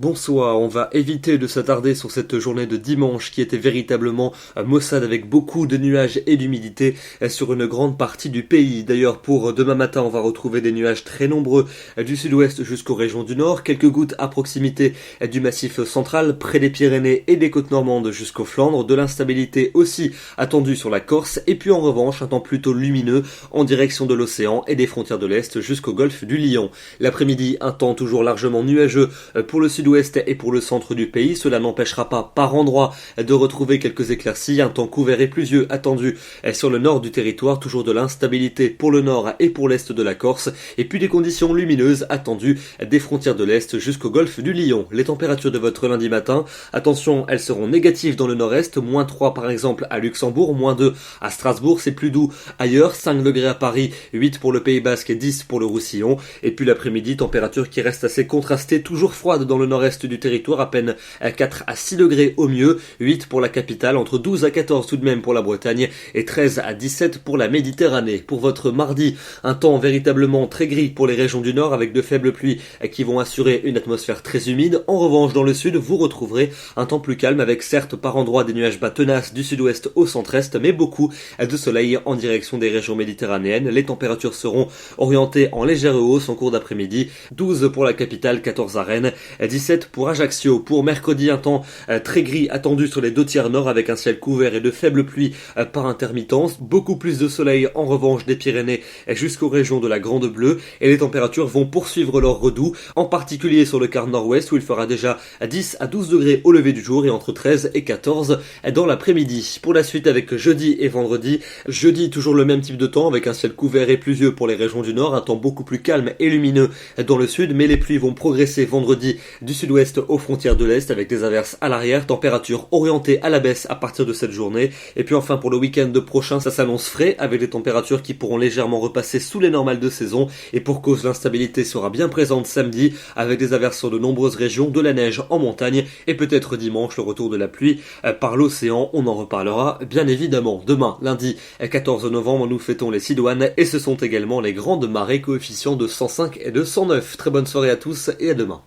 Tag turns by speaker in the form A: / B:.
A: Bonsoir, on va éviter de s'attarder sur cette journée de dimanche qui était véritablement maussade avec beaucoup de nuages et d'humidité sur une grande partie du pays. D'ailleurs, pour demain matin, on va retrouver des nuages très nombreux du sud-ouest jusqu'aux régions du nord, quelques gouttes à proximité du massif central, près des Pyrénées et des côtes normandes jusqu'aux Flandres, de l'instabilité aussi attendue sur la Corse, et puis en revanche, un temps plutôt lumineux en direction de l'océan et des frontières de l'Est jusqu'au golfe du Lion. L'après-midi, un temps toujours largement nuageux pour le sud-ouest et pour le centre du pays. Cela n'empêchera pas par endroits de retrouver quelques éclaircies, un temps couvert et pluvieux attendu sur le nord du territoire, toujours de l'instabilité pour le nord et pour l'est de la Corse, et puis des conditions lumineuses attendues des frontières de l'Est jusqu'au golfe du Lion. Les températures de votre lundi matin, attention, elles seront négatives dans le nord-est, -3 par exemple à Luxembourg, -2 à Strasbourg, c'est plus doux ailleurs, 5 degrés à Paris, 8 pour le Pays Basque et 10 pour le Roussillon, et puis l'après-midi, température qui reste assez contrastée, toujours froide dans le nord-est du territoire, à peine 4 à 6 degrés au mieux, 8 pour la capitale, entre 12 à 14 tout de même pour la Bretagne et 13 à 17 pour la Méditerranée. Pour votre mardi, un temps véritablement très gris pour les régions du nord avec de faibles pluies qui vont assurer une atmosphère très humide. En revanche, dans le sud, vous retrouverez un temps plus calme avec certes par endroits des nuages bas tenaces du sud-ouest au centre-est, mais beaucoup de soleil en direction des régions méditerranéennes. Les températures seront orientées en légère hausse en cours d'après-midi, 12 pour la capitale, 14 à Rennes, 17 pour Ajaccio. Pour mercredi, un temps très gris attendu sur les 2/3 nord avec un ciel couvert et de faibles pluies par intermittence. Beaucoup plus de soleil en revanche des Pyrénées jusqu'aux régions de la Grande Bleue, et les températures vont poursuivre leur redout, en particulier sur le quart nord-ouest où il fera déjà 10 à 12 degrés au lever du jour et entre 13 et 14 dans l'après-midi. Pour la suite avec jeudi et vendredi, jeudi toujours le même type de temps avec un ciel couvert et pluvieux pour les régions du nord, un temps beaucoup plus calme et lumineux dans le sud, mais les pluies vont progresser vendredi du sud-ouest aux frontières de l'Est avec des averses à l'arrière, température orientée à la baisse à partir de cette journée. Et puis enfin pour le week-end prochain, ça s'annonce frais avec des températures qui pourront légèrement repasser sous les normales de saison, et pour cause l'instabilité sera bien présente samedi avec des averses sur de nombreuses régions, de la neige en montagne et peut-être dimanche le retour de la pluie par l'océan. On en reparlera bien évidemment. Demain, lundi 14 novembre, nous fêtons les Sidoines et ce sont également les grandes marées coefficients de 105 et de 109. Très bonne soirée à tous et à demain.